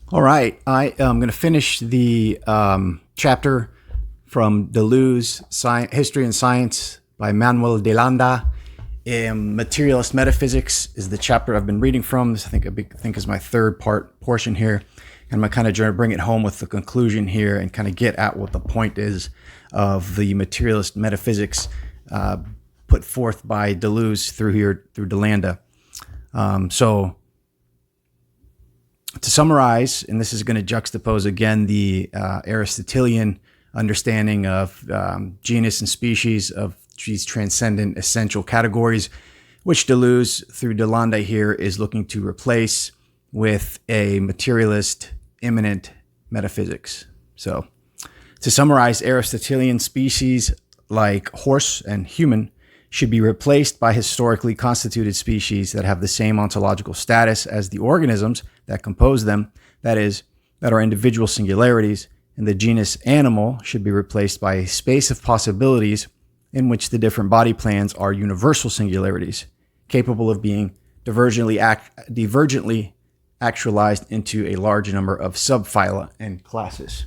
All right, I am going to finish the chapter from Deleuze, History and Science by Manuel DeLanda. Materialist Metaphysics is the chapter I've been reading from. This I think is my third portion here. And I'm kind of trying to bring it home with the conclusion here and kind of get at what the point is of the materialist metaphysics put forth by Deleuze through DeLanda. So to summarize, and this is going to juxtapose again the Aristotelian understanding of genus and species, of these transcendent essential categories, which Deleuze through DeLanda here is looking to replace with a materialist immanent metaphysics. So to summarize, Aristotelian species like horse and human should be replaced by historically constituted species that have the same ontological status as the organisms that compose them, that is, that are individual singularities, and the genus animal should be replaced by a space of possibilities in which the different body plans are universal singularities, capable of being divergently actualized into a large number of subphyla and classes.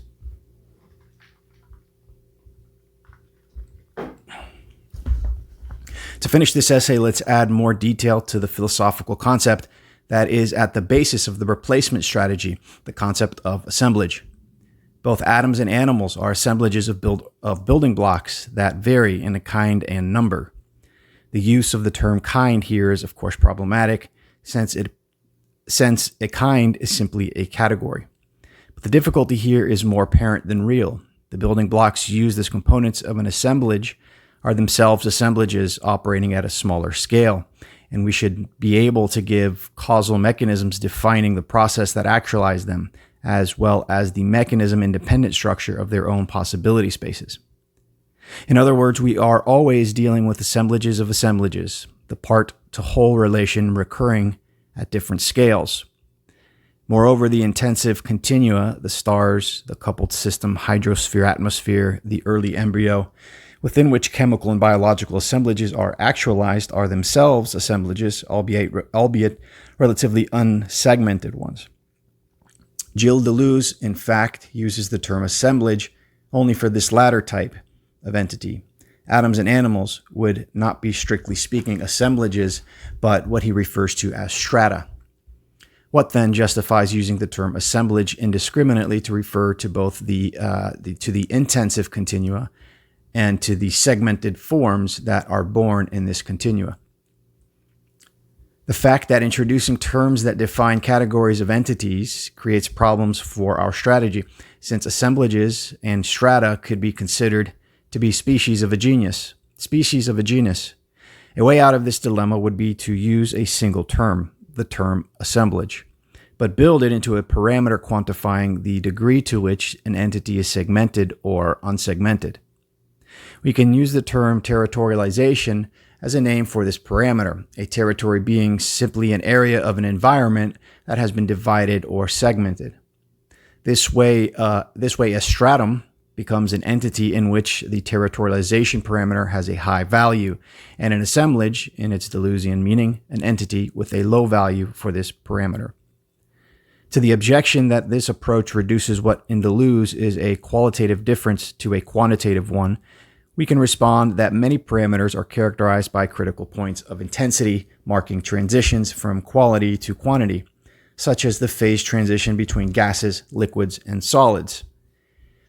To finish this essay, let's add more detail to the philosophical concept that is at the basis of the replacement strategy, the concept of assemblage. Both atoms and animals are assemblages of building blocks that vary in a kind and number. The use of the term kind here is, of course, problematic, since a kind is simply a category. But the difficulty here is more apparent than real. The building blocks used as components of an assemblage are themselves assemblages operating at a smaller scale, and we should be able to give causal mechanisms defining the process that actualize them, as well as the mechanism-independent structure of their own possibility spaces. In other words, we are always dealing with assemblages of assemblages, the part-to-whole relation recurring at different scales. Moreover, the intensive continua, the stars, the coupled system, hydrosphere-atmosphere, the early embryo, within which chemical and biological assemblages are actualized, are themselves assemblages, albeit relatively unsegmented ones. Gilles Deleuze, in fact, uses the term assemblage only for this latter type of entity. Atoms and animals would not be strictly speaking assemblages, but what he refers to as strata. What then justifies using the term assemblage indiscriminately to refer to both the intensive continua and to the segmented forms that are born in this continua? The fact that introducing terms that define categories of entities creates problems for our strategy, since assemblages and strata could be considered to be species of a genus. A way out of this dilemma would be to use a single term, the term assemblage, but build it into a parameter quantifying the degree to which an entity is segmented or unsegmented. We can use the term territorialization as a name for this parameter, a territory being simply an area of an environment that has been divided or segmented. This way, a stratum becomes an entity in which the territorialization parameter has a high value, and an assemblage, in its Deleuzian meaning, an entity with a low value for this parameter. To the objection that this approach reduces what in Deleuze is a qualitative difference to a quantitative one, we can respond that many parameters are characterized by critical points of intensity, marking transitions from quality to quantity, such as the phase transition between gases, liquids, and solids.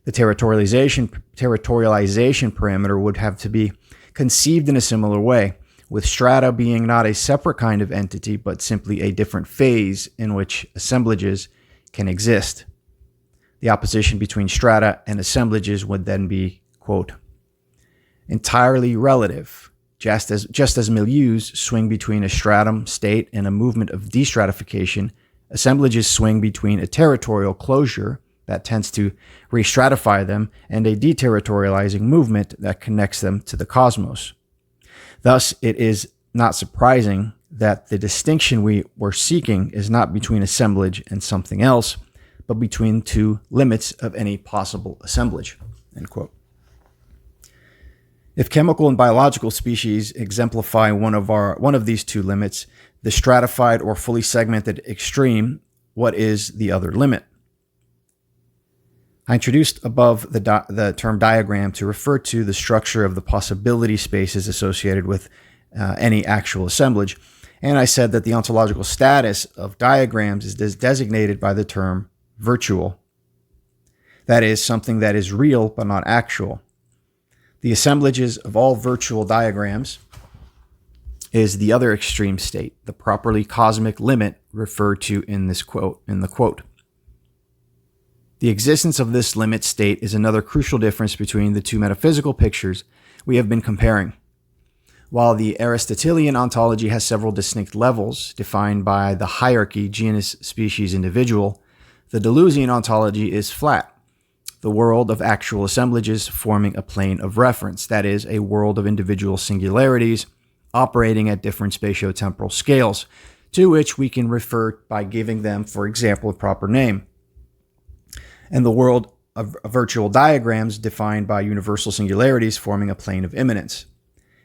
The territorialization parameter would have to be conceived in a similar way, with strata being not a separate kind of entity, but simply a different phase in which assemblages can exist. The opposition between strata and assemblages would then be, quote, entirely relative, just as milieus swing between a stratum state and a movement of destratification. Assemblages swing between a territorial closure that tends to re-stratify them and a deterritorializing movement that connects them to the cosmos. Thus, it is not surprising that the distinction we were seeking is not between assemblage and something else, but between two limits of any possible assemblage, end quote. If chemical and biological species exemplify one of these two limits, the stratified or fully segmented extreme, what is the other limit? I introduced above the term diagram to refer to the structure of the possibility spaces associated with any actual assemblage. And I said that the ontological status of diagrams is designated by the term virtual. That is, something that is real but not actual. The assemblages of all virtual diagrams is the other extreme state, the properly cosmic limit referred to in the quote. The existence of this limit state is another crucial difference between the two metaphysical pictures we have been comparing. While the Aristotelian ontology has several distinct levels defined by the hierarchy genus, species, individual, the Deleuzian ontology is flat, the world of actual assemblages forming a plane of reference, that is, a world of individual singularities operating at different spatio-temporal scales, to which we can refer by giving them, for example, a proper name. And the world of virtual diagrams defined by universal singularities forming a plane of immanence,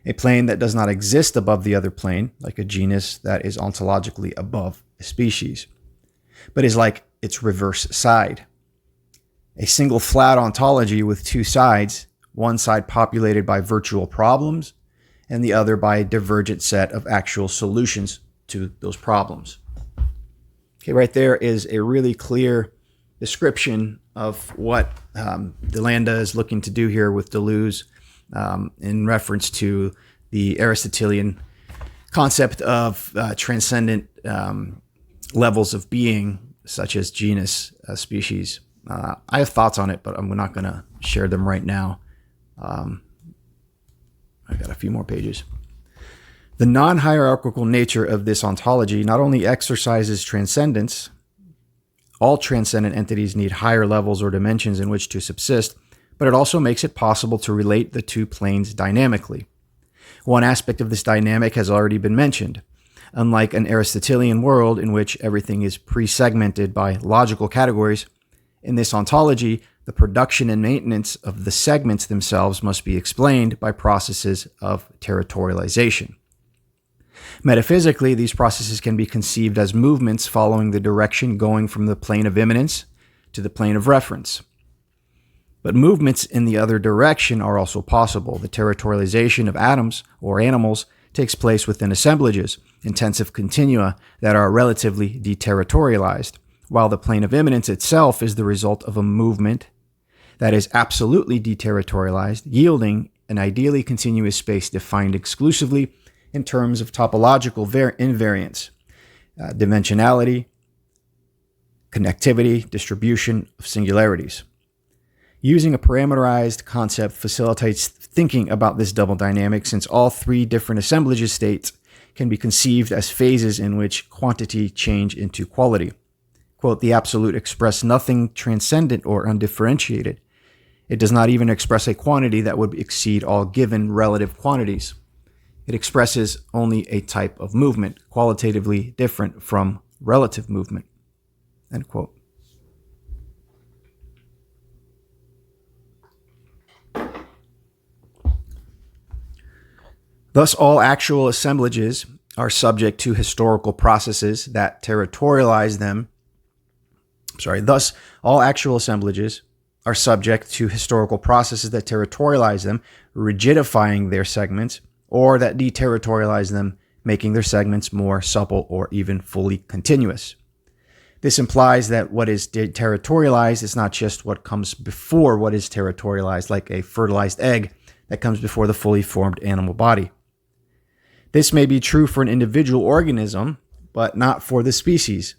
a plane that does not exist above the other plane, like a genus that is ontologically above a species, but is like its reverse side. A single flat ontology with two sides, one side populated by virtual problems and the other by a divergent set of actual solutions to those problems. Okay, right there is a really clear description of what DeLanda is looking to do here with Deleuze in reference to the Aristotelian concept of transcendent levels of being, such as genus, species. I have thoughts on it, but I'm not going to share them right now. I got a few more pages. The non-hierarchical nature of this ontology not only exercises transcendence, all transcendent entities need higher levels or dimensions in which to subsist, but it also makes it possible to relate the two planes dynamically. One aspect of this dynamic has already been mentioned. Unlike an Aristotelian world in which everything is pre-segmented by logical categories, in this ontology, the production and maintenance of the segments themselves must be explained by processes of territorialization. Metaphysically, these processes can be conceived as movements following the direction going from the plane of immanence to the plane of reference. But movements in the other direction are also possible. The territorialization of atoms or animals takes place within assemblages, intensive continua that are relatively deterritorialized, while the plane of immanence itself is the result of a movement that is absolutely deterritorialized, yielding an ideally continuous space defined exclusively in terms of topological invariance, dimensionality, connectivity, distribution of singularities. Using a parameterized concept facilitates thinking about this double dynamic, since all three different assemblages states can be conceived as phases in which quantity change into quality. Quote, the absolute express nothing transcendent or undifferentiated. It does not even express a quantity that would exceed all given relative quantities. It expresses only a type of movement, qualitatively different from relative movement. End quote. Thus, all actual assemblages are subject to historical processes that territorialize them. Thus, all actual assemblages are subject to historical processes that territorialize them, rigidifying their segments, or that deterritorialize them, making their segments more supple or even fully continuous. This implies that what is deterritorialized is not just what comes before what is territorialized, like a fertilized egg that comes before the fully formed animal body. This may be true for an individual organism, but not for the species.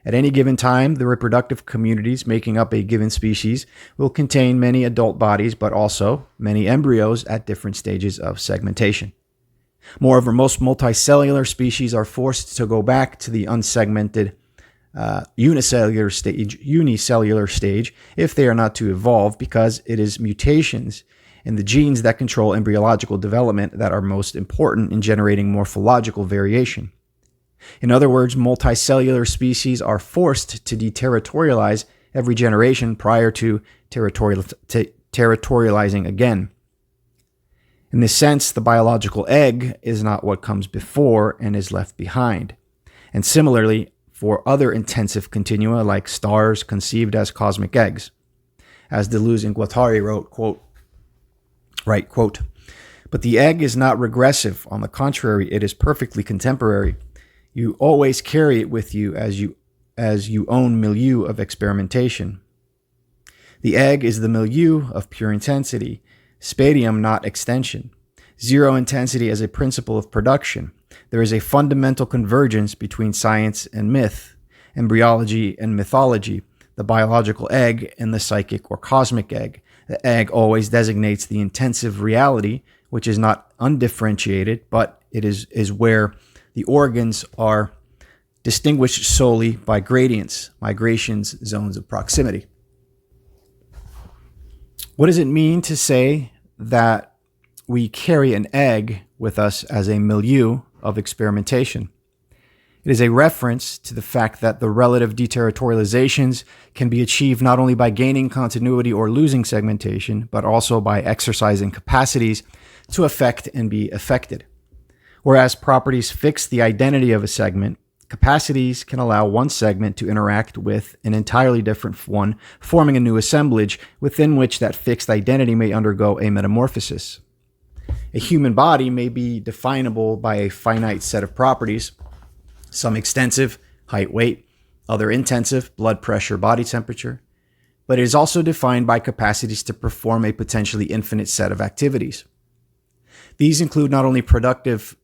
At any given time, the reproductive communities making up a given species will contain many adult bodies, but also many embryos at different stages of segmentation. Moreover, most multicellular species are forced to go back to the unsegmented unicellular stage if they are not to evolve, because it is mutations in the genes that control embryological development that are most important in generating morphological variation. In other words, multicellular species are forced to deterritorialize every generation prior to territorializing again. In this sense, the biological egg is not what comes before and is left behind. And similarly, for other intensive continua like stars conceived as cosmic eggs. As Deleuze and Guattari wrote, quote, "But the egg is not regressive. On the contrary, it is perfectly contemporary. You always carry it with you as you own milieu of experimentation. The egg is the milieu of pure intensity, spatium, not extension. Zero intensity as a principle of production. There is a fundamental convergence between science and myth, embryology and mythology, the biological egg and the psychic or cosmic egg. The egg always designates the intensive reality, which is not undifferentiated, but it is where the organs are distinguished solely by gradients, migrations, zones of proximity." What does it mean to say that we carry an egg with us as a milieu of experimentation? It is a reference to the fact that the relative deterritorializations can be achieved not only by gaining continuity or losing segmentation, but also by exercising capacities to affect and be affected. Whereas properties fix the identity of a segment, capacities can allow one segment to interact with an entirely different one, forming a new assemblage within which that fixed identity may undergo a metamorphosis. A human body may be definable by a finite set of properties, some extensive, height, weight, other intensive, blood pressure, body temperature, but it is also defined by capacities to perform a potentially infinite set of activities. These include not only productive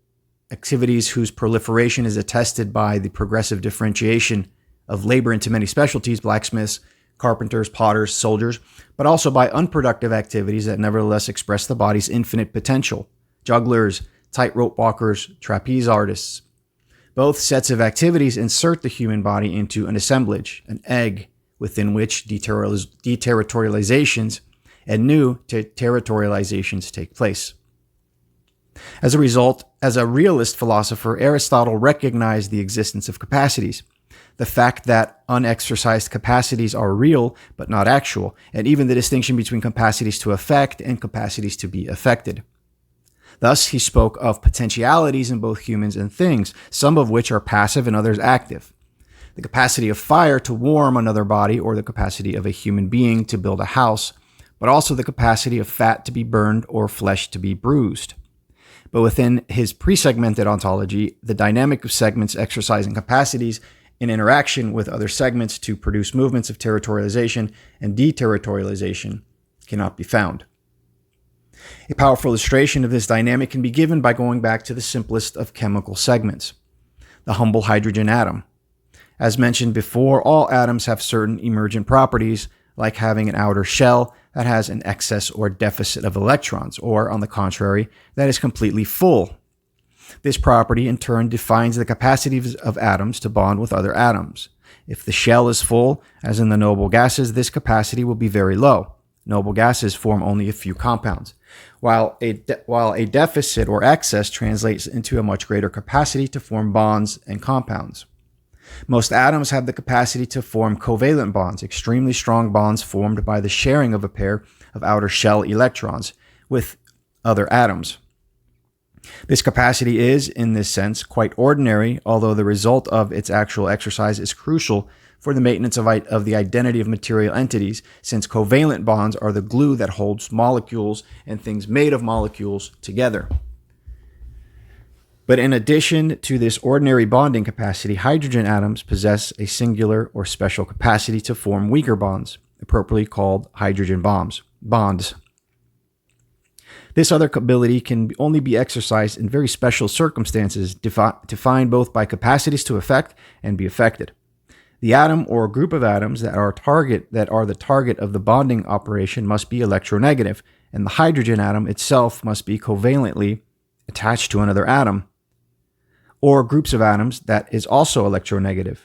activities whose proliferation is attested by the progressive differentiation of labor into many specialties, blacksmiths, carpenters, potters, soldiers, but also by unproductive activities that nevertheless express the body's infinite potential, jugglers, tightrope walkers, trapeze artists. Both sets of activities insert the human body into an assemblage, an egg, within which deterritorializations and new territorializations take place. As a result, as a realist philosopher, Aristotle recognized the existence of capacities, the fact that unexercised capacities are real but not actual, and even the distinction between capacities to affect and capacities to be affected. Thus, he spoke of potentialities in both humans and things, some of which are passive and others active. The capacity of fire to warm another body, or the capacity of a human being to build a house, but also the capacity of fat to be burned or flesh to be bruised. But within his pre-segmented ontology, the dynamic of segments exercising capacities in interaction with other segments to produce movements of territorialization and deterritorialization cannot be found. A powerful illustration of this dynamic can be given by going back to the simplest of chemical segments, the humble hydrogen atom. As mentioned before, all atoms have certain emergent properties, like having an outer shell that has an excess or deficit of electrons, or, on the contrary, that is completely full. This property, in turn, defines the capacities of atoms to bond with other atoms. If the shell is full, as in the noble gases, this capacity will be very low. Noble gases form only a few compounds, while a deficit or excess translates into a much greater capacity to form bonds and compounds. Most atoms have the capacity to form covalent bonds, extremely strong bonds formed by the sharing of a pair of outer shell electrons with other atoms. This capacity is, in this sense, quite ordinary, although the result of its actual exercise is crucial for the maintenance of the identity of material entities, since covalent bonds are the glue that holds molecules and things made of molecules together. But in addition to this ordinary bonding capacity, hydrogen atoms possess a singular or special capacity to form weaker bonds, appropriately called hydrogen bonds. This other ability can only be exercised in very special circumstances, defined both by capacities to affect and be affected. The atom or group of atoms that are the target of the bonding operation must be electronegative, and the hydrogen atom itself must be covalently attached to another atom, or groups of atoms that is also electronegative.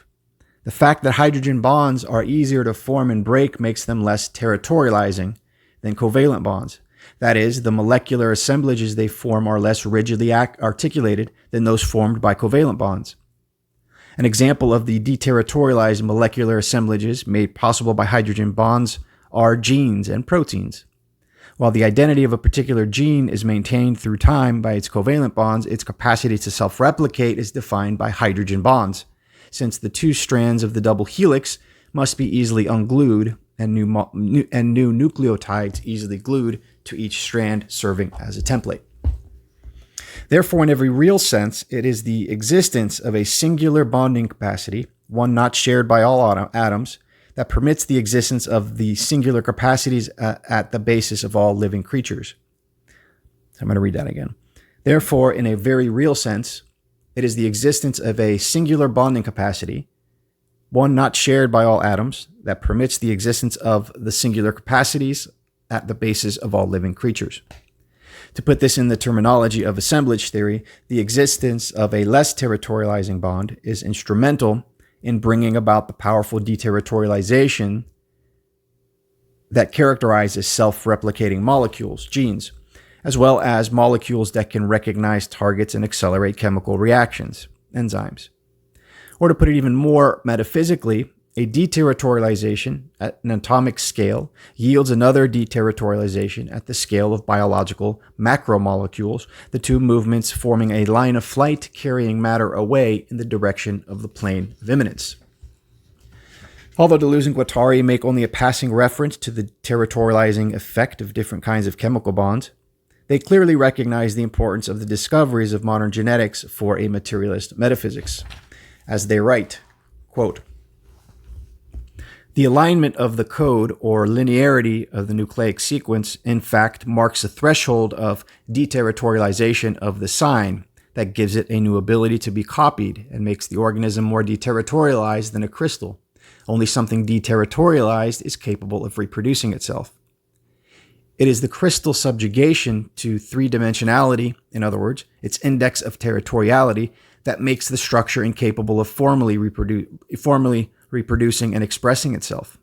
The fact that hydrogen bonds are easier to form and break makes them less territorializing than covalent bonds. That is, the molecular assemblages they form are less rigidly articulated than those formed by covalent bonds. An example of the deterritorialized molecular assemblages made possible by hydrogen bonds are genes and proteins. While the identity of a particular gene is maintained through time by its covalent bonds, its capacity to self-replicate is defined by hydrogen bonds, since the two strands of the double helix must be easily unglued and new nucleotides easily glued to each strand, serving as a template. Therefore, in every real sense, it is the existence of a singular bonding capacity, one not shared by all atoms, that permits the existence of the singular capacities at the basis of all living creatures. I'm going to read that again. Therefore, in a very real sense, it is the existence of a singular bonding capacity, one not shared by all atoms, that permits the existence of the singular capacities at the basis of all living creatures. To put this in the terminology of assemblage theory, the existence of a less territorializing bond is instrumental in bringing about the powerful deterritorialization that characterizes self-replicating molecules, genes, as well as molecules that can recognize targets and accelerate chemical reactions, enzymes. Or to put it even more metaphysically, a deterritorialization at an atomic scale yields another deterritorialization at the scale of biological macromolecules, the two movements forming a line of flight carrying matter away in the direction of the plane of imminence. Although Deleuze and Guattari make only a passing reference to the territorializing effect of different kinds of chemical bonds, they clearly recognize the importance of the discoveries of modern genetics for a materialist metaphysics. As they write, quote, "The alignment of the code or linearity of the nucleic sequence, in fact, marks a threshold of deterritorialization of the sign that gives it a new ability to be copied and makes the organism more deterritorialized than a crystal. Only something deterritorialized is capable of reproducing itself. It is the crystal subjugation to three-dimensionality, in other words, its index of territoriality, that makes the structure incapable of formally reproducing and expressing itself.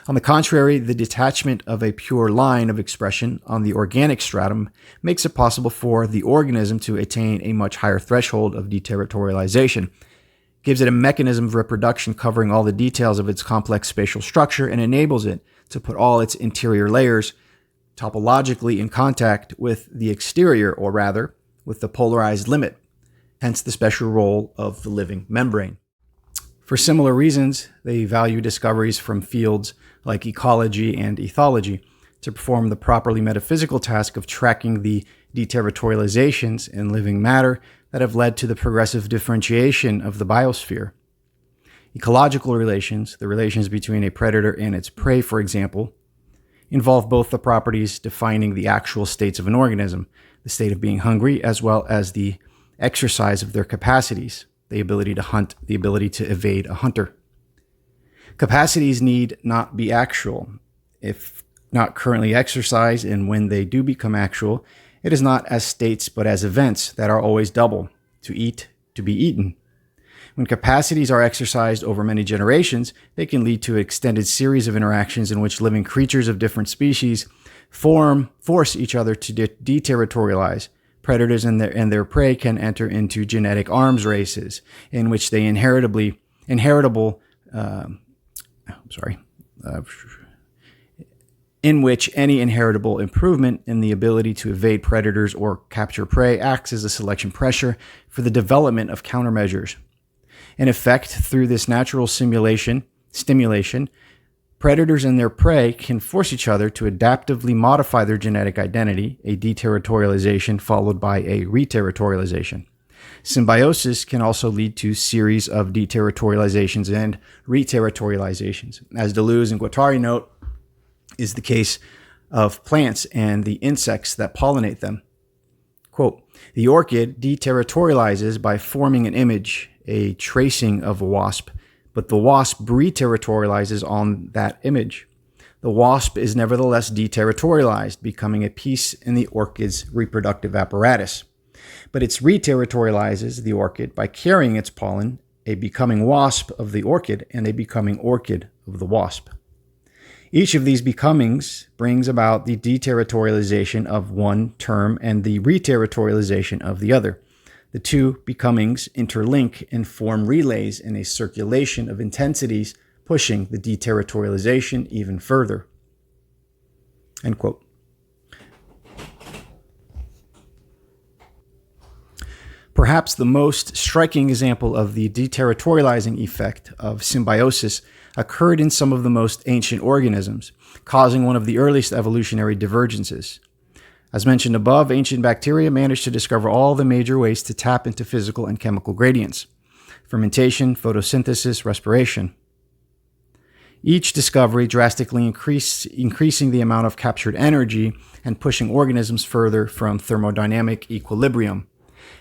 On the contrary, the detachment of a pure line of expression on the organic stratum makes it possible for the organism to attain a much higher threshold of deterritorialization, gives it a mechanism of reproduction covering all the details of its complex spatial structure, and enables it to put all its interior layers topologically in contact with the exterior, or rather, with the polarized limit, hence the special role of the living membrane. For similar reasons, they value discoveries from fields like ecology and ethology to perform the properly metaphysical task of tracking the deterritorializations in living matter that have led to the progressive differentiation of the biosphere. Ecological relations, the relations between a predator and its prey, for example, involve both the properties defining the actual states of an organism, the state of being hungry, as well as the exercise of their capacities, the ability to hunt, the ability to evade a hunter. Capacities need not be actual. If not currently exercised, and when they do become actual, it is not as states but as events that are always double: to eat, to be eaten. When capacities are exercised over many generations, they can lead to an extended series of interactions in which living creatures of different species force each other to deterritorialize. Predators and their prey can enter into genetic arms races in which they in which any inheritable improvement in the ability to evade predators or capture prey acts as a selection pressure for the development of countermeasures. In effect, through this natural stimulation, predators and their prey can force each other to adaptively modify their genetic identity, a deterritorialization followed by a reterritorialization. Symbiosis can also lead to series of deterritorializations and reterritorializations. As Deleuze and Guattari note, is the case of plants and the insects that pollinate them. Quote, "The orchid deterritorializes by forming an image, a tracing of a wasp, but the wasp reterritorializes on that image. The wasp is nevertheless deterritorialized, becoming a piece in the orchid's reproductive apparatus. But it reterritorializes the orchid by carrying its pollen, a becoming wasp of the orchid and a becoming orchid of the wasp. Each of these becomings brings about the deterritorialization of one term and the reterritorialization of the other. The two becomings interlink and form relays in a circulation of intensities, pushing the deterritorialization even further." End quote. Perhaps the most striking example of the deterritorializing effect of symbiosis occurred in some of the most ancient organisms, causing one of the earliest evolutionary divergences. As mentioned above, ancient bacteria managed to discover all the major ways to tap into physical and chemical gradients: fermentation, photosynthesis, respiration. Each discovery drastically increasing the amount of captured energy and pushing organisms further from thermodynamic equilibrium.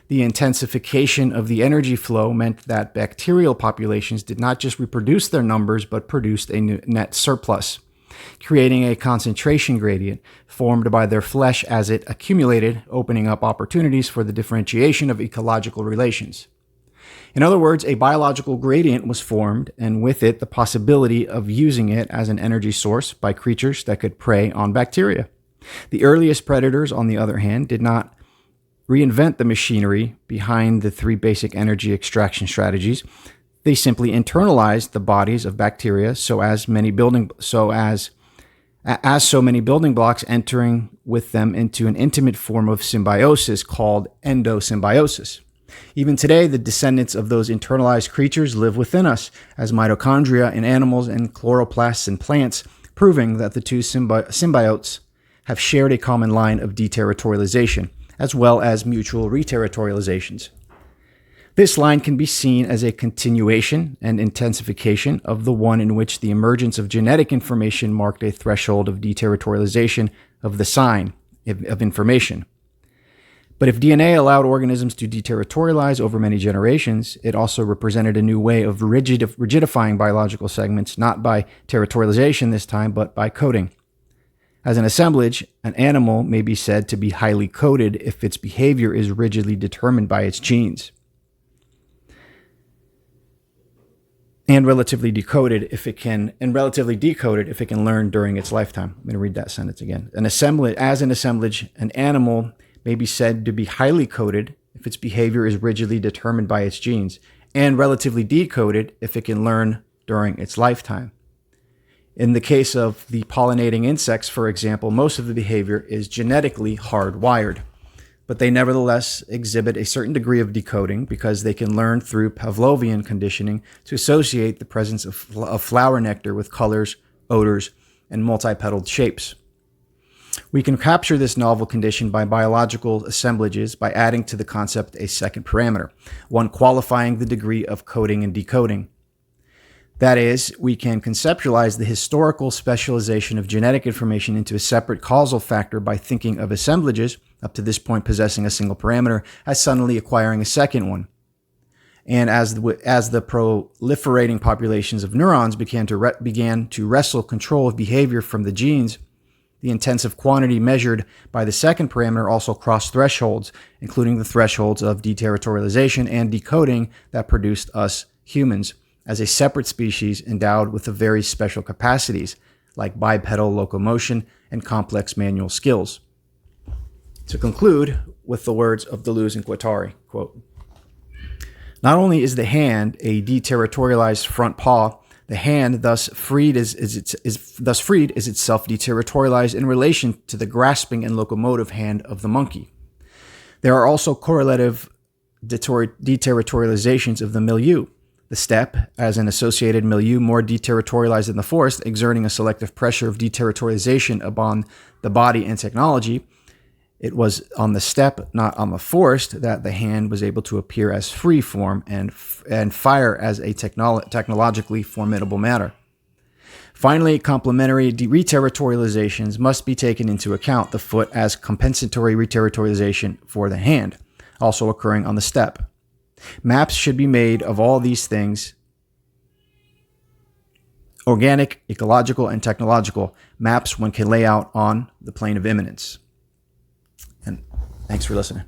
The intensification of the energy flow meant that bacterial populations did not just reproduce their numbers, but produced a net surplus, creating a concentration gradient formed by their flesh as it accumulated, opening up opportunities for the differentiation of ecological relations. In other words, a biological gradient was formed, and with it, the possibility of using it as an energy source by creatures that could prey on bacteria. The earliest predators, on the other hand, did not reinvent the machinery behind the three basic energy extraction strategies. They simply internalized the bodies of bacteria so many building blocks entering with them into an intimate form of symbiosis called endosymbiosis. Even today, the descendants of those internalized creatures live within us as mitochondria in animals and chloroplasts in plants, proving that the two symbiotes have shared a common line of deterritorialization, as well as mutual reterritorializations. This line can be seen as a continuation and intensification of the one in which the emergence of genetic information marked a threshold of deterritorialization of the sign of information. But if DNA allowed organisms to deterritorialize over many generations, it also represented a new way of rigidifying biological segments, not by territorialization this time, but by coding. As an assemblage, an animal may be said to be highly coded if its behavior is rigidly determined by its genes, and relatively decoded if it can learn during its lifetime. I'm going to read that sentence again. As an assemblage, an animal may be said to be highly coded if its behavior is rigidly determined by its genes, and relatively decoded if it can learn during its lifetime. In the case of the pollinating insects, for example, most of the behavior is genetically hardwired, but they nevertheless exhibit a certain degree of decoding because they can learn through Pavlovian conditioning to associate the presence of flower nectar with colors, odors, and multi-petaled shapes. We can capture this novel condition by biological assemblages by adding to the concept a second parameter, one qualifying the degree of coding and decoding. That is, we can conceptualize the historical specialization of genetic information into a separate causal factor by thinking of assemblages, up to this point possessing a single parameter, as suddenly acquiring a second one. And as the proliferating populations of neurons began to wrestle control of behavior from the genes, the intensive quantity measured by the second parameter also crossed thresholds, including the thresholds of deterritorialization and decoding that produced us humans as a separate species endowed with the very special capacities like bipedal locomotion and complex manual skills. To conclude with the words of Deleuze and Guattari, quote, "Not only is the hand a deterritorialized front paw, the hand thus freed is itself deterritorialized in relation to the grasping and locomotive hand of the monkey. There are also correlative deterritorializations of the milieu. The steppe, as an associated milieu more deterritorialized than the forest, exerting a selective pressure of deterritorialization upon the body and technology. It was on the steppe, not on the forest, that the hand was able to appear as free form and fire as a technologically formidable matter. Finally, complementary reterritorializations must be taken into account, the foot as compensatory reterritorialization for the hand, also occurring on the steppe. Maps should be made of all these things, organic, ecological, and technological. Maps one can lay out on the plane of immanence." And thanks for listening.